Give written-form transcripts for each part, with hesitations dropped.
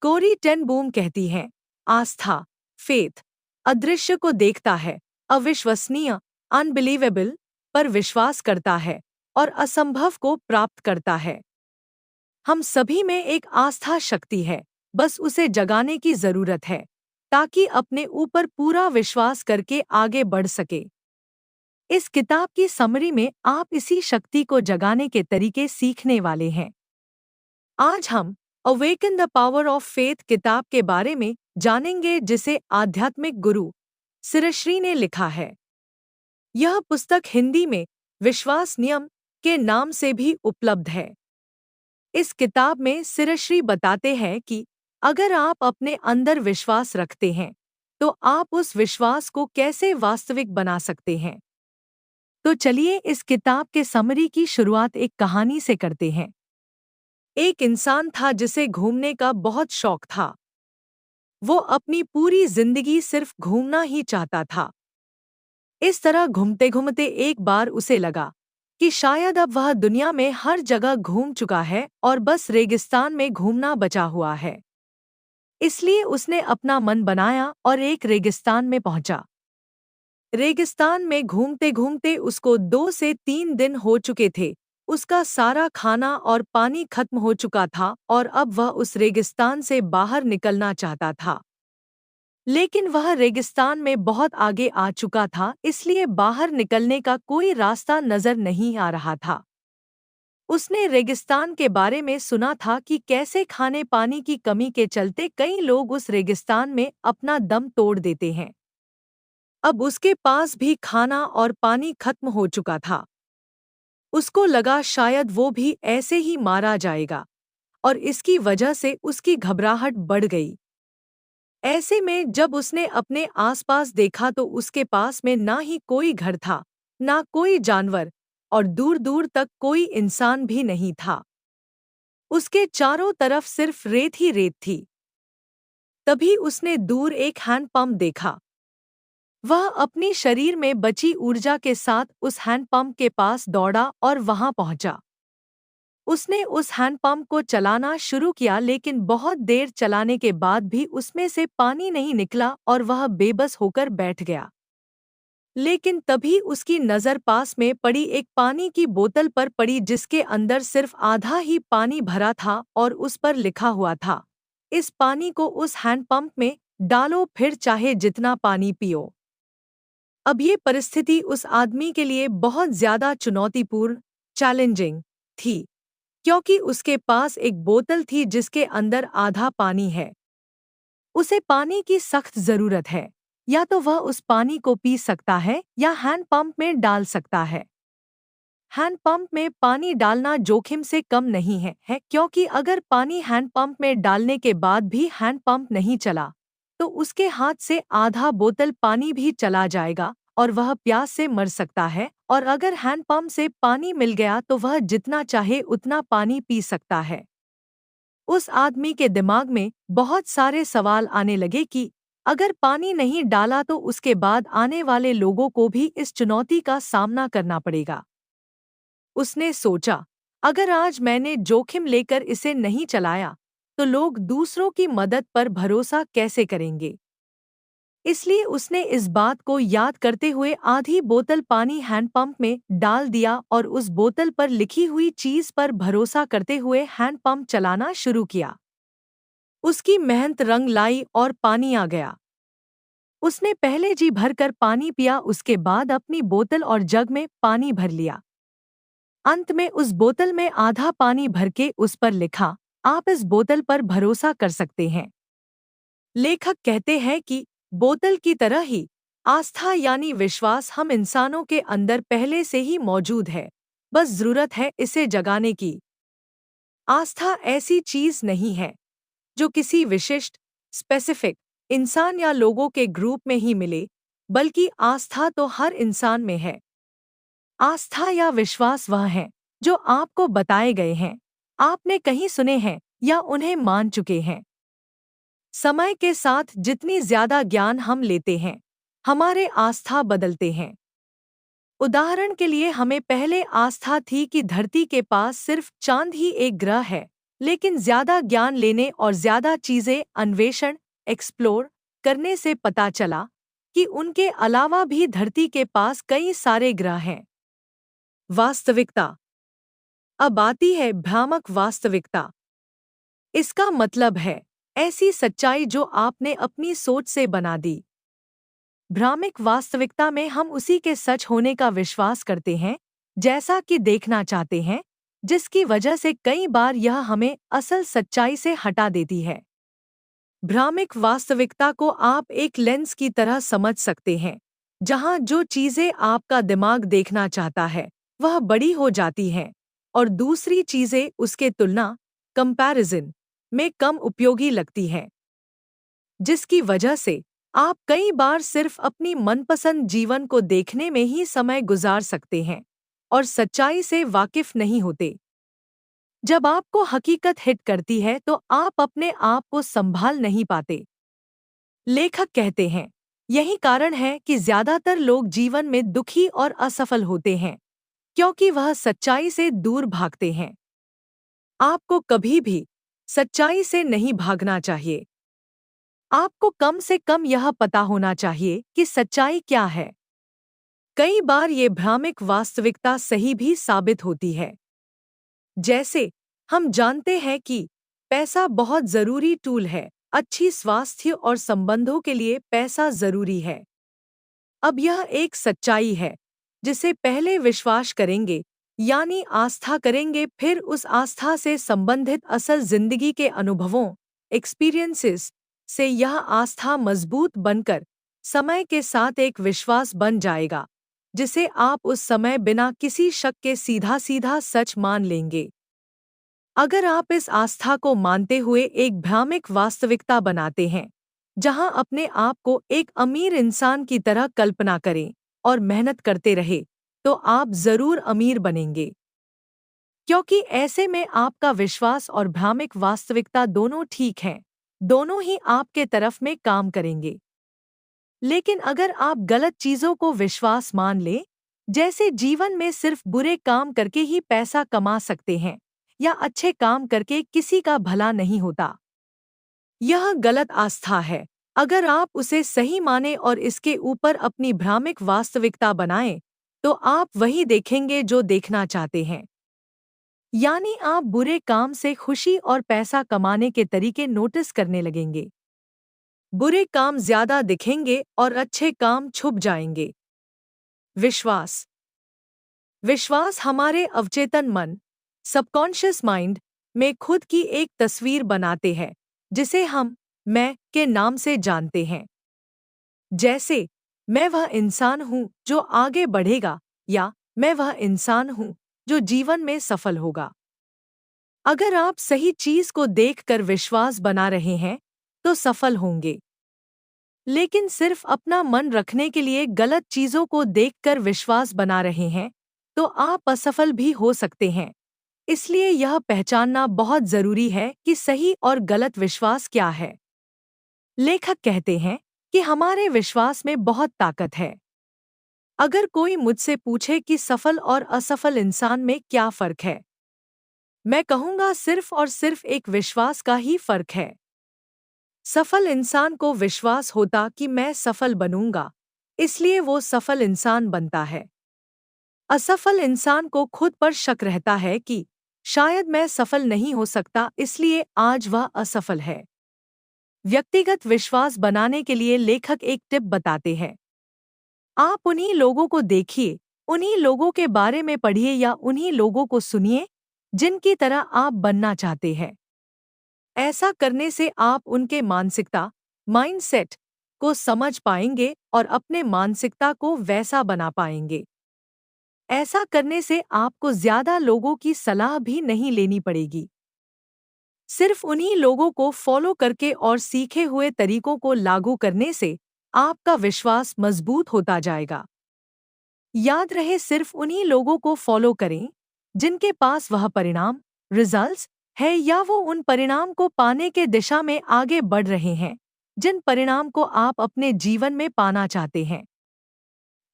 कोरी ten boom कहती हैं, आस्था, faith, अदृश्य को देखता है, अविश्वसनीय, अनबिलीवेबल, पर विश्वास करता है और असंभव को प्राप्त करता है। हम सभी में एक आस्था शक्ति है, बस उसे जगाने की जरूरत है ताकि अपने ऊपर पूरा विश्वास करके आगे बढ़ सके। इस किताब की समरी में आप इसी शक्ति को जगाने के तरीके सीखने वाले हैं। आज हम awaken the power of faith किताब के बारे में जानेंगे, जिसे आध्यात्मिक गुरु सिरश्री ने लिखा है। यह पुस्तक हिंदी में विश्वास नियम के नाम से भी उपलब्ध है। इस किताब में सिरश्री बताते हैं कि अगर आप अपने अंदर विश्वास रखते हैं तो आप उस विश्वास को कैसे वास्तविक बना सकते हैं। तो चलिए इस किताब के समरी की शुरुआत एक कहानी से करते हैं। एक इंसान था जिसे घूमने का बहुत शौक था। वो अपनी पूरी जिंदगी सिर्फ घूमना ही चाहता था। इस तरह घूमते घूमते एक बार उसे लगा कि शायद अब वह दुनिया में हर जगह घूम चुका है और बस रेगिस्तान में घूमना बचा हुआ है। इसलिए उसने अपना मन बनाया और एक रेगिस्तान में पहुंचा। रेगिस्तान में घूमते घूमते उसको 2 से 3 दिन हो चुके थे। उसका सारा खाना और पानी खत्म हो चुका था और अब वह उस रेगिस्तान से बाहर निकलना चाहता था। लेकिन वह रेगिस्तान में बहुत आगे आ चुका था, इसलिए बाहर निकलने का कोई रास्ता नजर नहीं आ रहा था। उसने रेगिस्तान के बारे में सुना था कि कैसे खाने पानी की कमी के चलते कई लोग उस रेगिस्तान में अपना दम तोड़ देते हैं। अब उसके पास भी खाना और पानी खत्म हो चुका था। उसको लगा शायद वो भी ऐसे ही मारा जाएगा और इसकी वजह से उसकी घबराहट बढ़ गई। ऐसे में जब उसने अपने आसपास देखा तो उसके पास में ना ही कोई घर था, ना कोई जानवर, और दूर दूर तक कोई इंसान भी नहीं था। उसके चारों तरफ सिर्फ रेत ही रेत थी। तभी उसने दूर एक हैंडपंप देखा। वह अपनी शरीर में बची ऊर्जा के साथ उस हैंडपंप के पास दौड़ा और वहां पहुंचा। उसने उस हैंडपंप को चलाना शुरू किया, लेकिन बहुत देर चलाने के बाद भी उसमें से पानी नहीं निकला और वह बेबस होकर बैठ गया। लेकिन तभी उसकी नज़र पास में पड़ी एक पानी की बोतल पर पड़ी, जिसके अंदर सिर्फ आधा ही पानी भरा था और उस पर लिखा हुआ था, इस पानी को उस हैंडपंप में डालो, फिर चाहे जितना पानी पियो। अब ये परिस्थिति उस आदमी के लिए बहुत ज्यादा चुनौतीपूर्ण, चैलेंजिंग थी, क्योंकि उसके पास एक बोतल थी जिसके अंदर आधा पानी है। उसे पानी की सख्त जरूरत है। या तो वह उस पानी को पी सकता है या हैंडपंप में डाल सकता है। हैंडपंप में पानी डालना जोखिम से कम नहीं है, क्योंकि अगर पानी हैंडपंप में डालने के बाद भी हैंडपंप नहीं चला तो उसके हाथ से आधा बोतल पानी भी चला जाएगा और वह प्यास से मर सकता है। और अगर हैंडपंप से पानी मिल गया तो वह जितना चाहे उतना पानी पी सकता है। उस आदमी के दिमाग में बहुत सारे सवाल आने लगे कि अगर पानी नहीं डाला तो उसके बाद आने वाले लोगों को भी इस चुनौती का सामना करना पड़ेगा। उसने सोचा, अगर आज मैंने जोखिम लेकर इसे नहीं चलाया तो लोग दूसरों की मदद पर भरोसा कैसे करेंगे। इसलिए उसने इस बात को याद करते हुए आधी बोतल पानी हैंडपंप में डाल दिया और उस बोतल पर लिखी हुई चीज पर भरोसा करते हुए हैंडपंप चलाना शुरू किया। उसकी मेहनत रंग लाई और पानी आ गया। उसने पहले जी भरकर पानी पिया, उसके बाद अपनी बोतल और जग में पानी भर लिया। अंत में उस बोतल में आधा पानी भर के उस पर लिखा, आप इस बोतल पर भरोसा कर सकते हैं। लेखक कहते हैं कि बोतल की तरह ही आस्था यानी विश्वास हम इंसानों के अंदर पहले से ही मौजूद है, बस जरूरत है इसे जगाने की। आस्था ऐसी चीज नहीं है जो किसी विशिष्ट, स्पेसिफिक इंसान या लोगों के ग्रुप में ही मिले, बल्कि आस्था तो हर इंसान में है। आस्था या विश्वास वह है जो आपको बताए गए हैं, आपने कहीं सुने हैं या उन्हें मान चुके हैं। समय के साथ जितनी ज्यादा ज्ञान हम लेते हैं, हमारे आस्था बदलते हैं। उदाहरण के लिए हमें पहले आस्था थी कि धरती के पास सिर्फ चांद ही एक ग्रह है, लेकिन ज्यादा ज्ञान लेने और ज्यादा चीजें अन्वेषण एक्सप्लोर करने से पता चला कि उनके अलावा भी धरती के पास कई सारे ग्रह हैं। वास्तविकता। अब आती है भ्रामक वास्तविकता। इसका मतलब है ऐसी सच्चाई जो आपने अपनी सोच से बना दी। भ्रामक वास्तविकता में हम उसी के सच होने का विश्वास करते हैं जैसा कि देखना चाहते हैं, जिसकी वजह से कई बार यह हमें असल सच्चाई से हटा देती है। भ्रामक वास्तविकता को आप एक लेंस की तरह समझ सकते हैं, जहां जो चीजें आपका दिमाग देखना चाहता है वह बड़ी हो जाती हैं और दूसरी चीजें उसके तुलना कंपैरिजन में कम उपयोगी लगती हैं, जिसकी वजह से आप कई बार सिर्फ अपनी मनपसंद जीवन को देखने में ही समय गुजार सकते हैं और सच्चाई से वाकिफ नहीं होते। जब आपको हकीकत हिट करती है तो आप अपने आप को संभाल नहीं पाते। लेखक कहते हैं, यही कारण है कि ज्यादातर लोग जीवन में दुखी और असफल होते हैं, क्योंकि वह सच्चाई से दूर भागते हैं। आपको कभी भी सच्चाई से नहीं भागना चाहिए। आपको कम से कम यह पता होना चाहिए कि सच्चाई क्या है। कई बार ये भ्रामक वास्तविकता सही भी साबित होती है। जैसे हम जानते हैं कि पैसा बहुत जरूरी टूल है, अच्छी स्वास्थ्य और संबंधों के लिए पैसा जरूरी है। अब यह एक सच्चाई है जिसे पहले विश्वास करेंगे, यानी आस्था करेंगे, फिर उस आस्था से संबंधित असल जिंदगी के अनुभवों एक्सपीरियंसेस से यह आस्था मजबूत बनकर समय के साथ एक विश्वास बन जाएगा, जिसे आप उस समय बिना किसी शक के सीधा सीधा सच मान लेंगे। अगर आप इस आस्था को मानते हुए एक भ्रामक वास्तविकता बनाते हैं, जहां अपने आप को एक अमीर इंसान की तरह कल्पना करें और मेहनत करते रहे, तो आप जरूर अमीर बनेंगे, क्योंकि ऐसे में आपका विश्वास और भ्रामक वास्तविकता दोनों ठीक हैं, दोनों ही आपके तरफ में काम करेंगे। लेकिन अगर आप गलत चीजों को विश्वास मान लें, जैसे जीवन में सिर्फ बुरे काम करके ही पैसा कमा सकते हैं या अच्छे काम करके किसी का भला नहीं होता, यह गलत आस्था है। अगर आप उसे सही माने और इसके ऊपर अपनी भ्रामक वास्तविकता बनाएं, तो आप वही देखेंगे जो देखना चाहते हैं। यानी आप बुरे काम से खुशी और पैसा कमाने के तरीके नोटिस करने लगेंगे। बुरे काम ज्यादा दिखेंगे और अच्छे काम छुप जाएंगे। विश्वास। विश्वास हमारे अवचेतन मन सबकॉन्शियस माइंड में खुद की एक तस्वीर बनाते हैं, जिसे हम मैं के नाम से जानते हैं। जैसे मैं वह इंसान हूँ जो आगे बढ़ेगा या मैं वह इंसान हूँ जो जीवन में सफल होगा। अगर आप सही चीज को देखकर विश्वास बना रहे हैं तो सफल होंगे, लेकिन सिर्फ अपना मन रखने के लिए गलत चीजों को देखकर विश्वास बना रहे हैं तो आप असफल भी हो सकते हैं। इसलिए यह पहचानना बहुत जरूरी है कि सही और गलत विश्वास क्या है। लेखक कहते हैं कि हमारे विश्वास में बहुत ताकत है। अगर कोई मुझसे पूछे कि सफल और असफल इंसान में क्या फर्क है, मैं कहूंगा सिर्फ और सिर्फ एक विश्वास का ही फर्क है। सफल इंसान को विश्वास होता कि मैं सफल बनूंगा, इसलिए वो सफल इंसान बनता है। असफल इंसान को खुद पर शक रहता है कि शायद मैं सफल नहीं हो सकता, इसलिए आज वह असफल है। व्यक्तिगत विश्वास बनाने के लिए लेखक एक टिप बताते हैं। आप उन्हीं लोगों को देखिए, उन्हीं लोगों के बारे में पढ़िए या उन्हीं लोगों को सुनिए जिनकी तरह आप बनना चाहते हैं। ऐसा करने से आप उनके मानसिकता माइंडसेट को समझ पाएंगे और अपने मानसिकता को वैसा बना पाएंगे। ऐसा करने से आपको ज्यादा लोगों की सलाह भी नहीं लेनी पड़ेगी। सिर्फ उन्हीं लोगों को फॉलो करके और सीखे हुए तरीकों को लागू करने से आपका विश्वास मजबूत होता जाएगा। याद रहे, सिर्फ उन्हीं लोगों को फॉलो करें जिनके पास वह परिणाम रिजल्ट्स है या वो उन परिणाम को पाने के दिशा में आगे बढ़ रहे हैं जिन परिणाम को आप अपने जीवन में पाना चाहते हैं।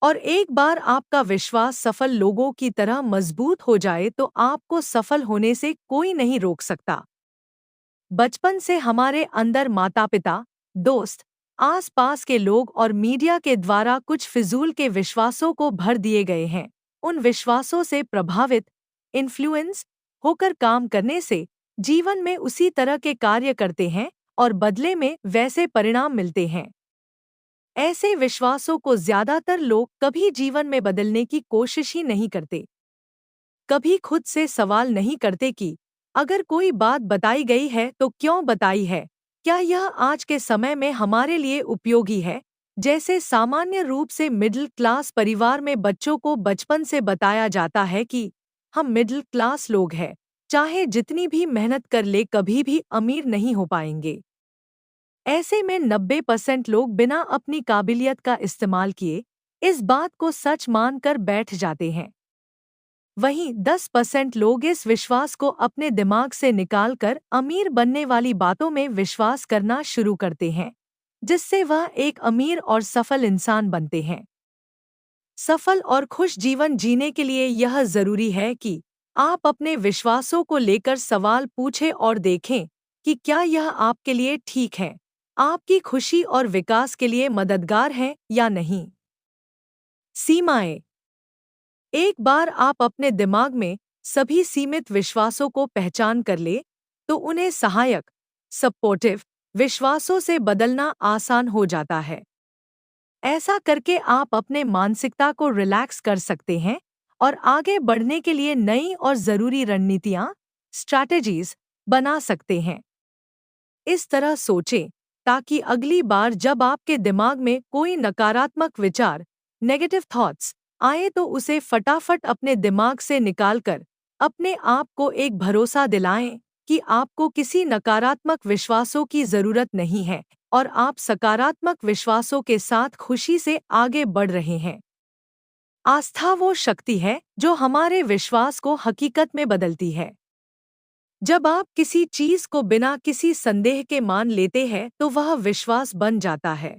और एक बार आपका विश्वास सफल लोगों की तरह मजबूत हो जाए तो आपको सफल होने से कोई नहीं रोक सकता। बचपन से हमारे अंदर माता-पिता, दोस्त, आस-पास के लोग और मीडिया के द्वारा कुछ फिजूल के विश्वासों को भर दिए गए हैं। उन विश्वासों से प्रभावित, इन्फ्लुएंस होकर काम करने से जीवन में उसी तरह के कार्य करते हैं और बदले में वैसे परिणाम मिलते हैं। ऐसे विश्वासों को ज्यादातर लोग कभी जीवन में बदलने की कोशिश ही नहीं करते। कभी खुद से सवाल नहीं करते कि अगर कोई बात बताई गई है तो क्यों बताई है, क्या यह आज के समय में हमारे लिए उपयोगी है। जैसे सामान्य रूप से मिडिल क्लास परिवार में बच्चों को बचपन से बताया जाता है कि हम मिडिल क्लास लोग हैं, चाहे जितनी भी मेहनत कर ले कभी भी अमीर नहीं हो पाएंगे। ऐसे में 90% लोग बिना अपनी काबिलियत का इस्तेमाल किए इस बात को सच मानकर बैठ जाते हैं। वहीं 10% लोग इस विश्वास को अपने दिमाग से निकालकर अमीर बनने वाली बातों में विश्वास करना शुरू करते हैं, जिससे वह एक अमीर और सफल इंसान बनते हैं। सफल और खुश जीवन जीने के लिए यह जरूरी है कि आप अपने विश्वासों को लेकर सवाल पूछें और देखें कि क्या यह आपके लिए ठीक है, आपकी खुशी और विकास के लिए मददगार है या नहीं। सीमाएं। एक बार आप अपने दिमाग में सभी सीमित विश्वासों को पहचान कर ले, तो उन्हें सहायक, सपोर्टिव विश्वासों से बदलना आसान हो जाता है। ऐसा करके आप अपने मानसिकता को रिलैक्स कर सकते हैं और आगे बढ़ने के लिए नई और जरूरी रणनीतियां, स्ट्रैटेजीज बना सकते हैं। इस तरह सोचें ताकि अगली बार जब आपके दिमाग में कोई नकारात्मक विचार, नेगेटिव थॉट्स आए तो उसे फटाफट अपने दिमाग से निकालकर अपने आप को एक भरोसा दिलाएं कि आपको किसी नकारात्मक विश्वासों की जरूरत नहीं है और आप सकारात्मक विश्वासों के साथ खुशी से आगे बढ़ रहे हैं। आस्था वो शक्ति है जो हमारे विश्वास को हकीकत में बदलती है। जब आप किसी चीज को बिना किसी संदेह के मान लेते हैं तो वह विश्वास बन जाता है।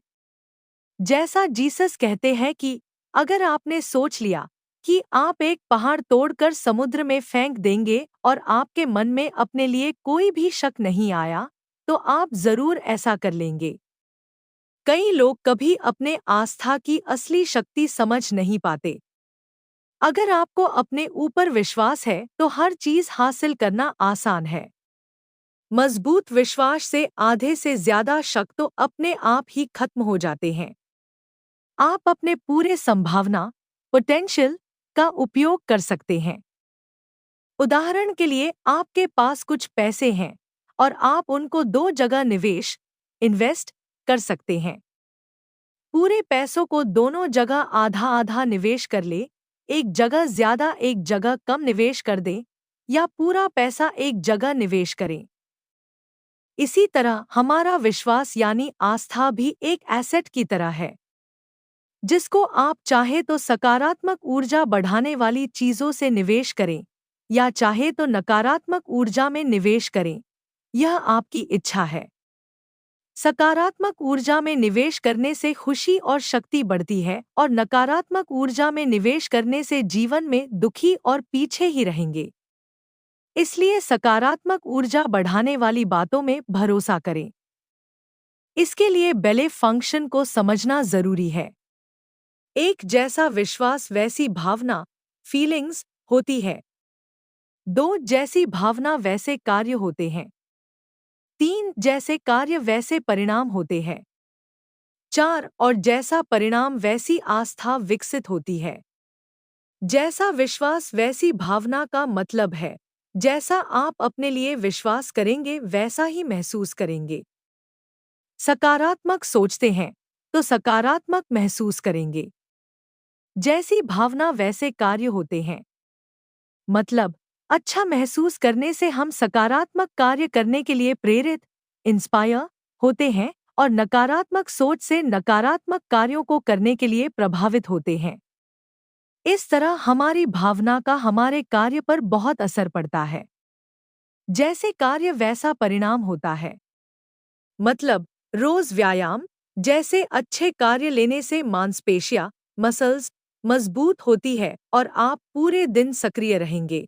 जैसा जीसस कहते हैं कि अगर आपने सोच लिया कि आप एक पहाड़ तोड़कर समुद्र में फेंक देंगे और आपके मन में अपने लिए कोई भी शक नहीं आया, तो आप जरूर ऐसा कर लेंगे। कई लोग कभी अपने आस्था की असली शक्ति समझ नहीं पाते। अगर आपको अपने ऊपर विश्वास है तो हर चीज हासिल करना आसान है। मजबूत विश्वास से आधे से ज्यादा शक तो अपने आप ही खत्म हो जाते हैं। आप अपने पूरे संभावना, पोटेंशियल का उपयोग कर सकते हैं। उदाहरण के लिए आपके पास कुछ पैसे हैं और आप उनको दो जगह इन्वेस्ट कर सकते हैं। पूरे पैसों को दोनों जगह आधा आधा निवेश कर ले, एक जगह ज्यादा एक जगह कम निवेश कर दें, या पूरा पैसा एक जगह निवेश करें। इसी तरह हमारा विश्वास यानी आस्था भी एक एसेट की तरह है, जिसको आप चाहे तो सकारात्मक ऊर्जा बढ़ाने वाली चीजों से निवेश करें या चाहे तो नकारात्मक ऊर्जा में निवेश करें। यह आपकी इच्छा है। सकारात्मक ऊर्जा में निवेश करने से खुशी और शक्ति बढ़ती है और नकारात्मक ऊर्जा में निवेश करने से जीवन में दुखी और पीछे ही रहेंगे। इसलिए सकारात्मक ऊर्जा बढ़ाने वाली बातों में भरोसा करें। इसके लिए बेलीफ फंक्शन को समझना जरूरी है। एक जैसा विश्वास वैसी भावना, फीलिंग्स होती है। दो जैसी भावना वैसे कार्य होते हैं। तीन जैसे कार्य वैसे परिणाम होते हैं। चार और जैसा परिणाम वैसी आस्था विकसित होती है। जैसा विश्वास वैसी भावना का मतलब है, जैसा आप अपने लिए विश्वास करेंगे वैसा ही महसूस करेंगे। सकारात्मक सोचते हैं तो सकारात्मक महसूस करेंगे। जैसी भावना वैसे कार्य होते हैं। मतलब अच्छा महसूस करने से हम सकारात्मक कार्य करने के लिए प्रेरित, इंस्पायर होते हैं और नकारात्मक सोच से नकारात्मक कार्यों को करने के लिए प्रभावित होते हैं। इस तरह हमारी भावना का हमारे कार्य पर बहुत असर पड़ता है। जैसे कार्य वैसा परिणाम होता है। मतलब रोज व्यायाम जैसे अच्छे कार्य लेने से मांसपेशियां, मसल्स मजबूत होती है और आप पूरे दिन सक्रिय रहेंगे।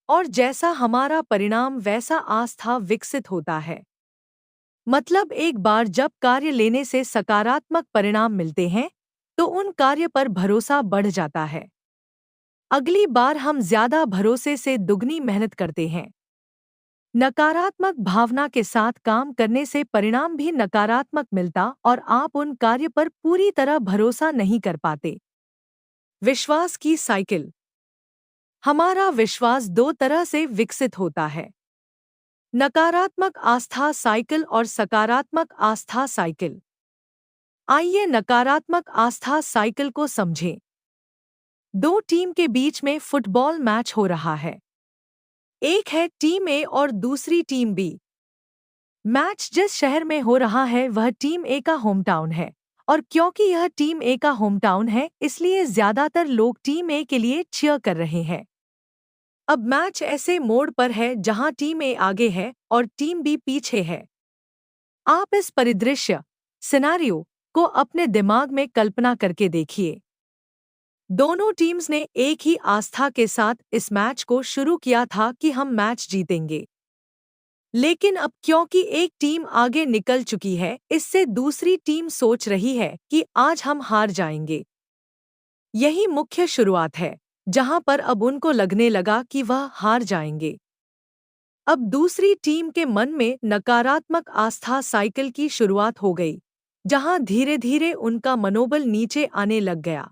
और जैसा हमारा परिणाम वैसा आस्था विकसित होता है। मतलब एक बार जब कार्य लेने से सकारात्मक परिणाम मिलते हैं, तो उन कार्य पर भरोसा बढ़ जाता है। अगली बार हम ज्यादा भरोसे से दुगनी मेहनत करते हैं। नकारात्मक भावना के साथ काम करने से परिणाम भी नकारात्मक मिलता और आप उन कार्य पर पूरी तरह भरोसा नहीं कर पाते। विश्वास की साइकिल। हमारा विश्वास दो तरह से विकसित होता है, नकारात्मक आस्था साइकिल और सकारात्मक आस्था साइकिल। आइए नकारात्मक आस्था साइकिल को समझें। दो टीम के बीच में फुटबॉल मैच हो रहा है। एक है टीम ए और दूसरी टीम बी। मैच जिस शहर में हो रहा है वह टीम ए का होम टाउन है, और क्योंकि यह टीम ए का होम टाउन है इसलिए ज्यादातर लोग टीम ए के लिए चीयर कर रहे हैं। अब मैच ऐसे मोड़ पर है जहां टीम ए आगे है और टीम बी पीछे है। आप इस परिदृश्य सिनेरियो को अपने दिमाग में कल्पना करके देखिए। दोनों टीम्स ने एक ही आस्था के साथ इस मैच को शुरू किया था कि हम मैच जीतेंगे। लेकिन अब क्योंकि एक टीम आगे निकल चुकी है, इससे दूसरी टीम सोच रही है कि आज हम हार जाएंगे। यही मुख्य शुरुआत है, जहां पर अब उनको लगने लगा कि वह हार जाएंगे। अब दूसरी टीम के मन में नकारात्मक आस्था साइकिल की शुरुआत हो गई, जहां धीरे धीरे उनका मनोबल नीचे आने लग गया।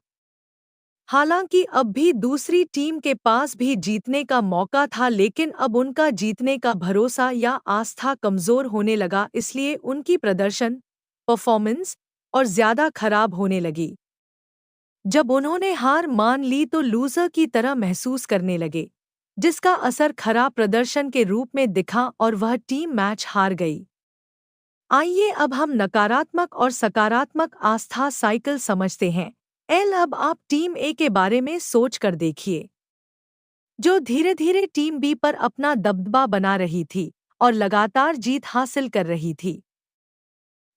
हालांकि अब भी दूसरी टीम के पास भी जीतने का मौका था, लेकिन अब उनका जीतने का भरोसा या आस्था कमजोर होने लगा, इसलिए उनकी परफॉर्मेंस और ज्यादा खराब होने लगी। जब उन्होंने हार मान ली तो लूजर की तरह महसूस करने लगे, जिसका असर खराब प्रदर्शन के रूप में दिखा और वह टीम मैच हार गई। आइए अब हम नकारात्मक और सकारात्मक आस्था साइकिल समझते हैं। अब आप टीम ए के बारे में सोच कर देखिए, जो धीरे धीरे टीम बी पर अपना दबदबा बना रही थी और लगातार जीत हासिल कर रही थी,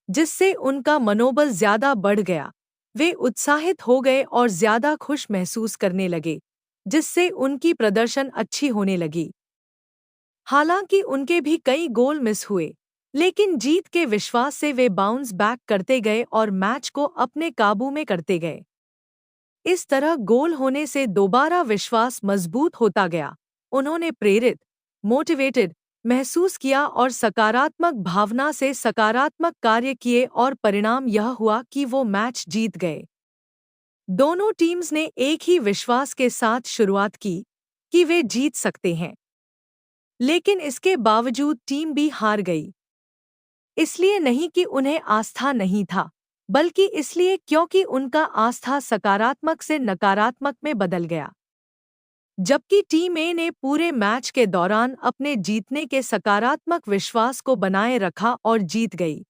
जिससे उनका मनोबल ज्यादा बढ़ गया। वे उत्साहित हो गए और ज्यादा खुश महसूस करने लगे, जिससे उनकी प्रदर्शन अच्छी होने लगी। हालांकि उनके भी कई गोल मिस हुए, लेकिन जीत के विश्वास से वे बाउंस बैक करते गए और मैच को अपने काबू में करते गए। इस तरह गोल होने से दोबारा विश्वास मजबूत होता गया। उन्होंने प्रेरित, मोटिवेटेड महसूस किया और सकारात्मक भावना से सकारात्मक कार्य किए और परिणाम यह हुआ कि वो मैच जीत गए। दोनों टीम्स ने एक ही विश्वास के साथ शुरुआत की कि वे जीत सकते हैं, लेकिन इसके बावजूद टीम भी हार गई। इसलिए नहीं कि उन्हें आस्था नहीं था, बल्कि इसलिए क्योंकि उनका आस्था सकारात्मक से नकारात्मक में बदल गया। जबकि टीम ए ने पूरे मैच के दौरान अपने जीतने के सकारात्मक विश्वास को बनाए रखा और जीत गई।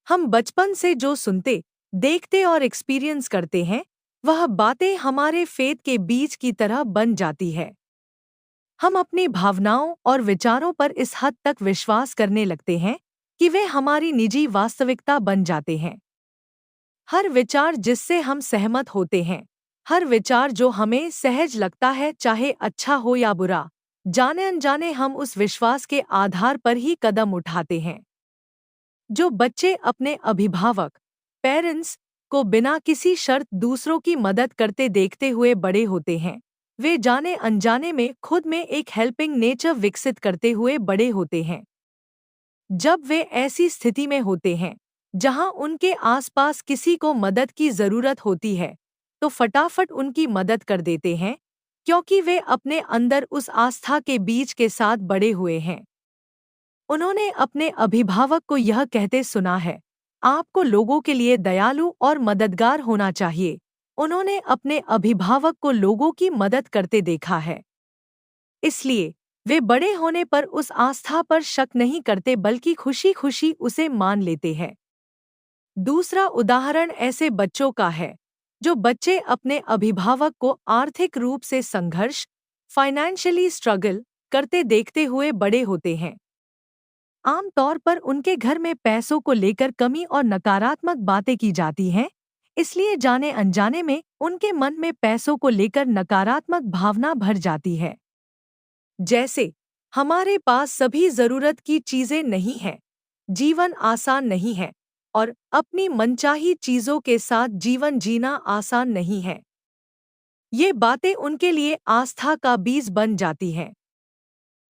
हम बचपन से जो सुनते, देखते और एक्सपीरियंस करते हैं, वह बातें हमारे फेथ के बीज की तरह बन जाती है। हम अपनी भावनाओं और विचारों पर इस हद तक विश्वास करने लगते हैं कि वे हमारी निजी वास्तविकता बन जाते हैं। हर विचार जिससे हम सहमत होते हैं, हर विचार जो हमें सहज लगता है, चाहे अच्छा हो या बुरा, जाने अनजाने हम उस विश्वास के आधार पर ही कदम उठाते हैं। जो बच्चे अपने अभिभावक पेरेंट्स को बिना किसी शर्त दूसरों की मदद करते देखते हुए बड़े होते हैं, वे जाने अनजाने में खुद में एक हेल्पिंग नेचर विकसित करते हुए बड़े होते हैं। जब वे ऐसी स्थिति में होते हैं जहां उनके आसपास किसी को मदद की जरूरत होती है, तो फटाफट उनकी मदद कर देते हैं, क्योंकि वे अपने अंदर उस आस्था के बीज के साथ बड़े हुए हैं। उन्होंने अपने अभिभावक को यह कहते सुना है, आपको लोगों के लिए दयालु और मददगार होना चाहिए। उन्होंने अपने अभिभावक को लोगों की मदद करते देखा है, इसलिए वे बड़े होने पर उस आस्था पर शक नहीं करते, बल्कि खुशी खुशी उसे मान लेते हैं। दूसरा उदाहरण ऐसे बच्चों का है, जो बच्चे अपने अभिभावक को आर्थिक रूप से संघर्ष, फाइनेंशियली स्ट्रगल करते देखते हुए बड़े होते हैं। आमतौर पर उनके घर में पैसों को लेकर कमी और नकारात्मक बातें की जाती हैं, इसलिए जाने अनजाने में उनके मन में पैसों को लेकर नकारात्मक भावना भर जाती है। जैसे हमारे पास सभी जरूरत की चीजें नहीं हैं, जीवन आसान नहीं है और अपनी मनचाही चीजों के साथ जीवन जीना आसान नहीं है। ये बातें उनके लिए आस्था का बीज बन जाती हैं।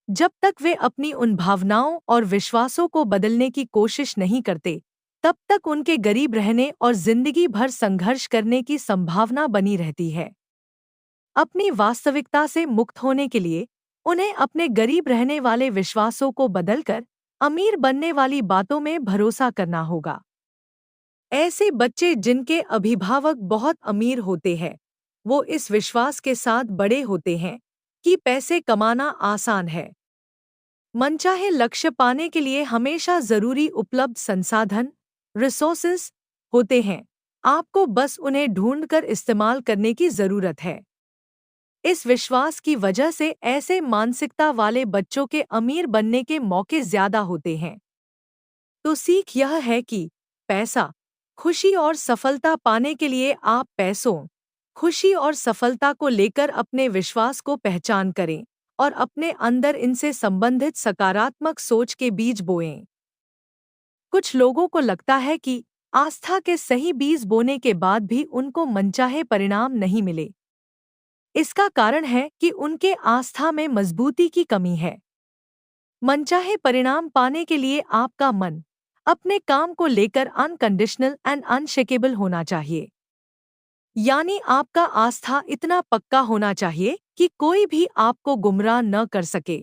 जब तक वे अपनी उन भावनाओं और विश्वासों को बदलने की कोशिश नहीं करते, तब तक उनके गरीब रहने और जिंदगी भर संघर्ष करने की संभावना बनी रहती है। अपनी वास्तविकता से मुक्त होने के लिए उन्हें अपने गरीब रहने वाले विश्वासों को बदलकर अमीर बनने वाली बातों में भरोसा करना होगा। ऐसे बच्चे जिनके अभिभावक बहुत अमीर होते हैं, वो इस विश्वास के साथ बड़े होते हैं कि पैसे कमाना आसान है। मनचाहे लक्ष्य पाने के लिए हमेशा जरूरी उपलब्ध संसाधन रिसोर्सेस होते हैं, आपको बस उन्हें ढूंढकर इस्तेमाल करने की जरूरत है। इस विश्वास की वजह से ऐसे मानसिकता वाले बच्चों के अमीर बनने के मौके ज्यादा होते हैं। तो सीख यह है कि पैसा, खुशी और सफलता पाने के लिए आप पैसों, खुशी और सफलता को लेकर अपने विश्वास को पहचान करें और अपने अंदर इनसे संबंधित सकारात्मक सोच के बीज बोएं। कुछ लोगों को लगता है कि आस्था के सही बीज बोने के बाद भी उनको मनचाहे परिणाम नहीं मिले। इसका कारण है कि उनके आस्था में मजबूती की कमी है। मनचाहे परिणाम पाने के लिए आपका मन अपने काम को लेकर अनकंडीशनल एंड अनशेकेबल होना चाहिए। यानी आपका आस्था इतना पक्का होना चाहिए कि कोई भी आपको गुमराह न कर सके।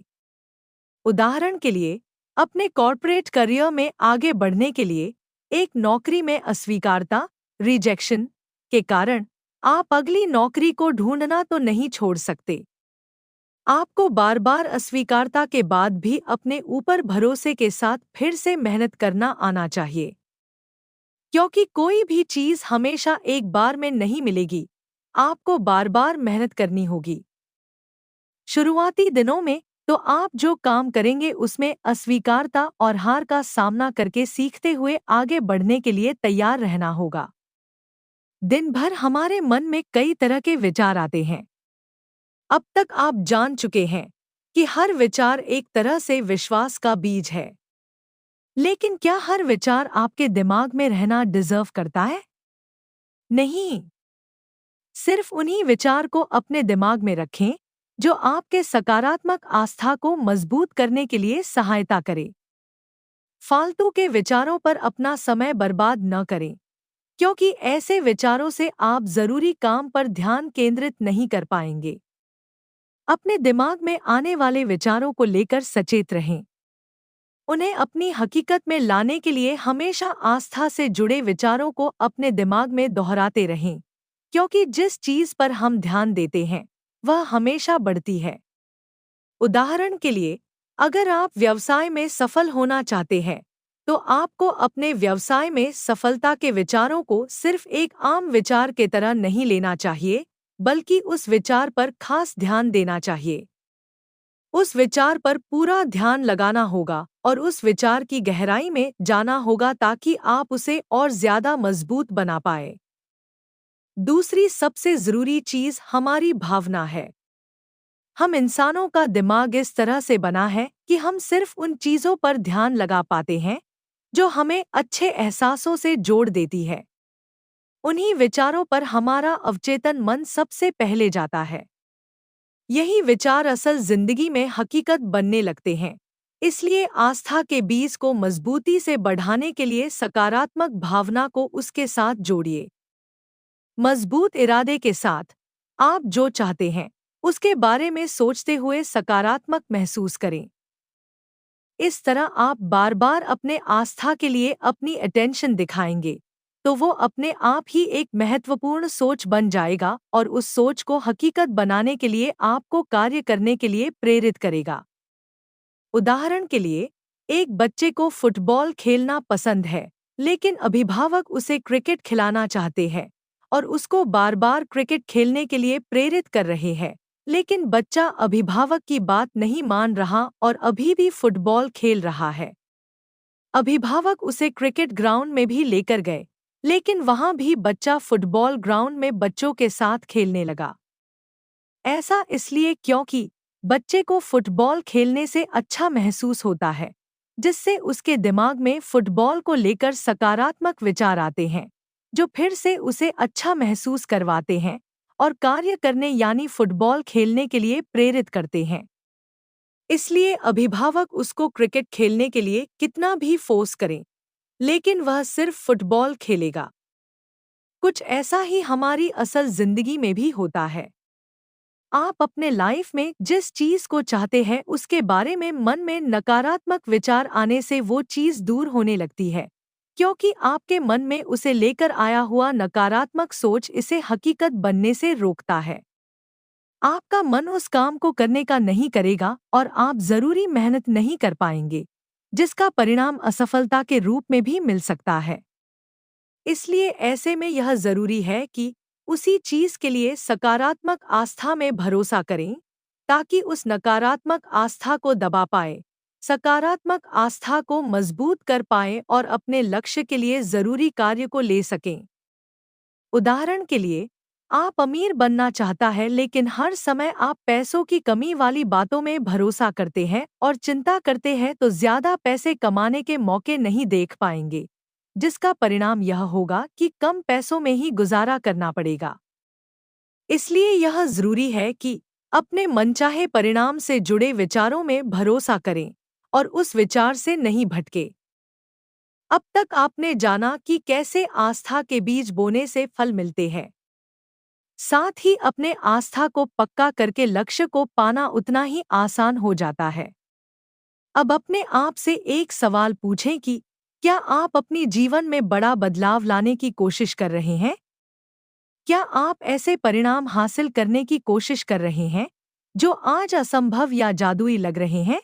उदाहरण के लिए, अपने कॉर्पोरेट करियर में आगे बढ़ने के लिए एक नौकरी में अस्वीकारता रिजेक्शन के कारण आप अगली नौकरी को ढूंढना तो नहीं छोड़ सकते। आपको बार बार अस्वीकारता के बाद भी अपने ऊपर भरोसे के साथ फिर से मेहनत करना आना चाहिए, क्योंकि कोई भी चीज हमेशा एक बार में नहीं मिलेगी, आपको बार बार मेहनत करनी होगी। शुरुआती दिनों में तो आप जो काम करेंगे उसमें अस्वीकारता और हार का सामना करके सीखते हुए आगे बढ़ने के लिए तैयार रहना होगा। दिन भर हमारे मन में कई तरह के विचार आते हैं। अब तक आप जान चुके हैं कि हर विचार एक तरह से विश्वास का बीज है। लेकिन क्या हर विचार आपके दिमाग में रहना डिजर्व करता है? नहीं। सिर्फ उन्हीं विचार को अपने दिमाग में रखें जो आपके सकारात्मक आस्था को मजबूत करने के लिए सहायता करे। फालतू के विचारों पर अपना समय बर्बाद न करें, क्योंकि ऐसे विचारों से आप जरूरी काम पर ध्यान केंद्रित नहीं कर पाएंगे। अपने दिमाग में आने वाले विचारों को लेकर सचेत रहें। उन्हें अपनी हकीकत में लाने के लिए हमेशा आस्था से जुड़े विचारों को अपने दिमाग में दोहराते रहें, क्योंकि जिस चीज पर हम ध्यान देते हैं वह हमेशा बढ़ती है। उदाहरण के लिए, अगर आप व्यवसाय में सफल होना चाहते हैं, तो आपको अपने व्यवसाय में सफलता के विचारों को सिर्फ एक आम विचार के तरह नहीं लेना चाहिए, बल्कि उस विचार पर खास ध्यान देना चाहिए। उस विचार पर पूरा ध्यान लगाना होगा और उस विचार की गहराई में जाना होगा ताकि आप उसे और ज्यादा मजबूत बना पाए। दूसरी सबसे जरूरी चीज हमारी भावना है। हम इंसानों का दिमाग इस तरह से बना है कि हम सिर्फ उन चीजों पर ध्यान लगा पाते हैं जो हमें अच्छे एहसासों से जोड़ देती है। उन्हीं विचारों पर हमारा अवचेतन मन सबसे पहले जाता है। यही विचार असल जिंदगी में हकीकत बनने लगते हैं। इसलिए आस्था के बीज को मजबूती से बढ़ाने के लिए सकारात्मक भावना को उसके साथ जोड़िए। मजबूत इरादे के साथ आप जो चाहते हैं उसके बारे में सोचते हुए सकारात्मक महसूस करें। इस तरह आप बार बार अपने आस्था के लिए अपनी अटेंशन दिखाएंगे, तो वो अपने आप ही एक महत्वपूर्ण सोच बन जाएगा और उस सोच को हकीकत बनाने के लिए आपको कार्य करने के लिए प्रेरित करेगा। उदाहरण के लिए, एक बच्चे को फुटबॉल खेलना पसंद है, लेकिन अभिभावक उसे क्रिकेट खिलाना चाहते हैं और उसको बार बार क्रिकेट खेलने के लिए प्रेरित कर रहे हैं, लेकिन बच्चा अभिभावक की बात नहीं मान रहा और अभी भी फुटबॉल खेल रहा है। अभिभावक उसे क्रिकेट ग्राउंड में भी लेकर गए, लेकिन वहां भी बच्चा फुटबॉल ग्राउंड में बच्चों के साथ खेलने लगा। ऐसा इसलिए क्योंकि बच्चे को फुटबॉल खेलने से अच्छा महसूस होता है, जिससे उसके दिमाग में फुटबॉल को लेकर सकारात्मक विचार आते हैं, जो फिर से उसे अच्छा महसूस करवाते हैं और कार्य करने यानी फुटबॉल खेलने के लिए प्रेरित करते हैं। इसलिए अभिभावक उसको क्रिकेट खेलने के लिए कितना भी फोर्स करें, लेकिन वह सिर्फ फुटबॉल खेलेगा। कुछ ऐसा ही हमारी असल जिंदगी में भी होता है। आप अपने लाइफ में जिस चीज को चाहते हैं उसके बारे में मन में नकारात्मक विचार आने से वो चीज दूर होने लगती है, क्योंकि आपके मन में उसे लेकर आया हुआ नकारात्मक सोच इसे हकीकत बनने से रोकता है। आपका मन उस काम को करने का नहीं करेगा और आप जरूरी मेहनत नहीं कर पाएंगे, जिसका परिणाम असफलता के रूप में भी मिल सकता है। इसलिए ऐसे में यह जरूरी है कि उसी चीज के लिए सकारात्मक आस्था में भरोसा करें, ताकि उस नकारात्मक आस्था को दबा पाए, सकारात्मक आस्था को मजबूत कर पाएं और अपने लक्ष्य के लिए जरूरी कार्य को ले सकें। उदाहरण के लिए, आप अमीर बनना चाहता है लेकिन हर समय आप पैसों की कमी वाली बातों में भरोसा करते हैं और चिंता करते हैं तो ज्यादा पैसे कमाने के मौके नहीं देख पाएंगे, जिसका परिणाम यह होगा कि कम पैसों में ही गुजारा करना पड़ेगा। इसलिए यह जरूरी है कि अपने मनचाहे परिणाम से जुड़े विचारों में भरोसा करें और उस विचार से नहीं भटके। अब तक आपने जाना कि कैसे आस्था के बीज बोने से फल मिलते हैं। साथ ही अपने आस्था को पक्का करके लक्ष्य को पाना उतना ही आसान हो जाता है। अब अपने आप से एक सवाल पूछें कि क्या आप अपनी जीवन में बड़ा बदलाव लाने की कोशिश कर रहे हैं? क्या आप ऐसे परिणाम हासिल करने की कोशिश कर रहे हैं जो आज असंभव या जादुई लग रहे हैं?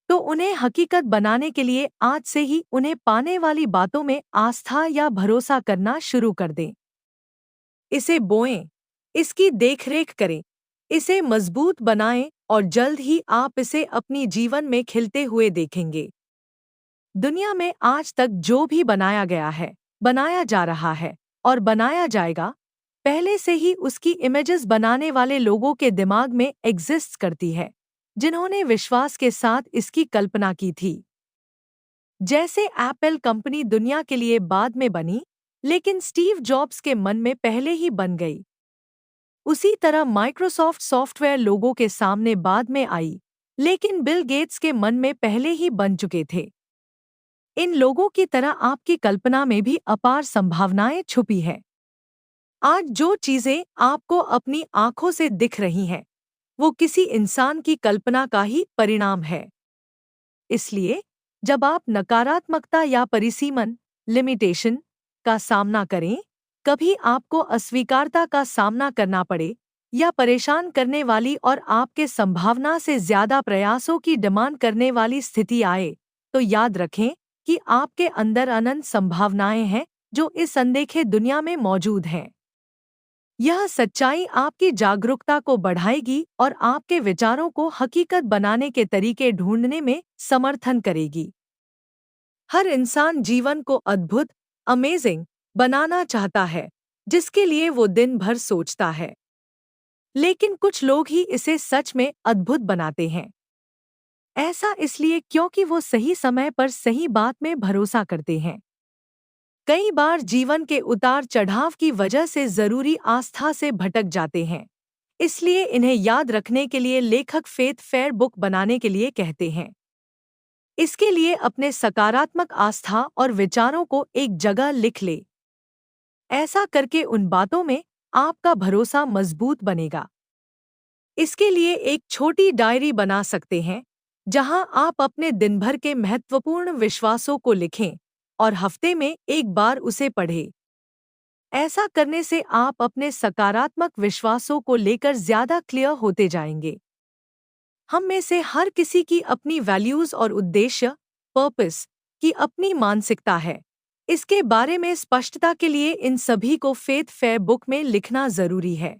तो उन्हें हकीकत बनाने के लिए आज से ही उन्हें पाने वाली बातों में आस्था या भरोसा करना शुरू कर दें। इसे बोएं, इसकी देखरेख करें, इसे मजबूत बनाएं और जल्द ही आप इसे अपनी जीवन में खिलते हुए देखेंगे। दुनिया में आज तक जो भी बनाया गया है, बनाया जा रहा है और बनाया जाएगा, पहले से ही उसकी इमेजेस बनाने वाले लोगों के दिमाग में एग्जिस्ट करती है, जिन्होंने विश्वास के साथ इसकी कल्पना की थी। जैसे एप्पल कंपनी दुनिया के लिए बाद में बनी, लेकिन स्टीव जॉब्स के मन में पहले ही बन गई। उसी तरह माइक्रोसॉफ्ट सॉफ्टवेयर लोगों के सामने बाद में आई, लेकिन बिल गेट्स के मन में पहले ही बन चुके थे। इन लोगों की तरह आपकी कल्पना में भी अपार संभावनाएं छुपी हैं। आज जो चीजें आपको अपनी आंखों से दिख रही हैं, वो किसी इंसान की कल्पना का ही परिणाम है। इसलिए जब आप नकारात्मकता या परिसीमन लिमिटेशन का सामना करें, कभी आपको अस्वीकारता का सामना करना पड़े या परेशान करने वाली और आपके संभावना से ज्यादा प्रयासों की डिमांड करने वाली स्थिति आए, तो याद रखें कि आपके अंदर अनंत संभावनाएं हैं जो इस अनदेखे दुनिया में मौजूद हैं। यह सच्चाई आपकी जागरूकता को बढ़ाएगी और आपके विचारों को हकीकत बनाने के तरीके ढूंढने में समर्थन करेगी। हर इंसान जीवन को अद्भुत, अमेजिंग बनाना चाहता है, जिसके लिए वो दिन भर सोचता है। लेकिन कुछ लोग ही इसे सच में अद्भुत बनाते हैं। ऐसा इसलिए क्योंकि वो सही समय पर सही बात में भरोसा करते हैं। कई बार जीवन के उतार चढ़ाव की वजह से जरूरी आस्था से भटक जाते हैं। इसलिए इन्हें याद रखने के लिए लेखक फेथ फेयर बुक बनाने के लिए कहते हैं। इसके लिए अपने सकारात्मक आस्था और विचारों को एक जगह लिख ले। ऐसा करके उन बातों में आपका भरोसा मजबूत बनेगा। इसके लिए एक छोटी डायरी बना सकते हैं, जहां आप अपने दिन भर के महत्वपूर्ण विश्वासों को लिखें और हफ्ते में एक बार उसे पढ़ें। ऐसा करने से आप अपने सकारात्मक विश्वासों को लेकर ज्यादा क्लियर होते जाएंगे। हम में से हर किसी की अपनी वैल्यूज और उद्देश्य, पर्पस की अपनी मानसिकता है। इसके बारे में स्पष्टता के लिए इन सभी को फेथ फेयर बुक में लिखना जरूरी है।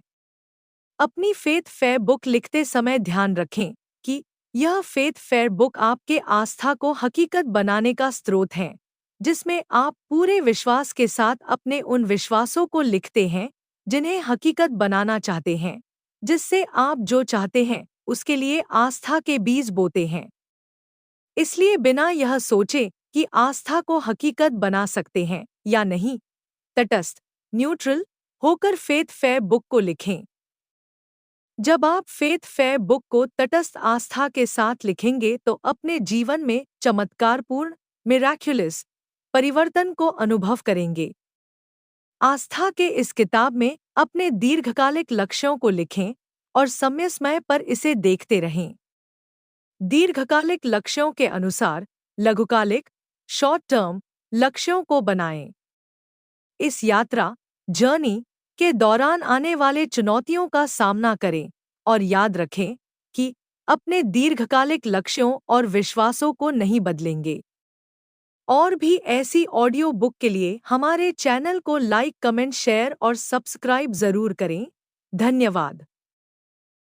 अपनी फेथ फेयर बुक लिखते समय ध्यान रखें कि यह फेथ फेयर बुक आपके आस्था को हकीकत बनाने का स्रोत है, जिसमें आप पूरे विश्वास के साथ अपने उन विश्वासों को लिखते हैं जिन्हें हकीकत बनाना चाहते हैं, जिससे आप जो चाहते हैं उसके लिए आस्था के बीज बोते हैं। इसलिए बिना यह सोचे कि आस्था को हकीकत बना सकते हैं या नहीं, तटस्थ न्यूट्रल होकर फेथ फेयर बुक को लिखें। जब आप फेथ फेयर बुक को तटस्थ आस्था के साथ लिखेंगे तो अपने जीवन में चमत्कारपूर्ण मिराक्युलस परिवर्तन को अनुभव करेंगे। आस्था के इस किताब में अपने दीर्घकालिक लक्ष्यों को लिखें और समय समय पर इसे देखते रहें। दीर्घकालिक लक्ष्यों के अनुसार लघुकालिक शॉर्ट टर्म लक्ष्यों को बनाएं। इस यात्रा जर्नी के दौरान आने वाले चुनौतियों का सामना करें और याद रखें कि अपने दीर्घकालिक लक्ष्यों और विश्वासों को नहीं बदलेंगे। और भी ऐसी ऑडियो बुक के लिए हमारे चैनल को लाइक, कमेंट, शेयर और सब्सक्राइब जरूर करें। धन्यवाद।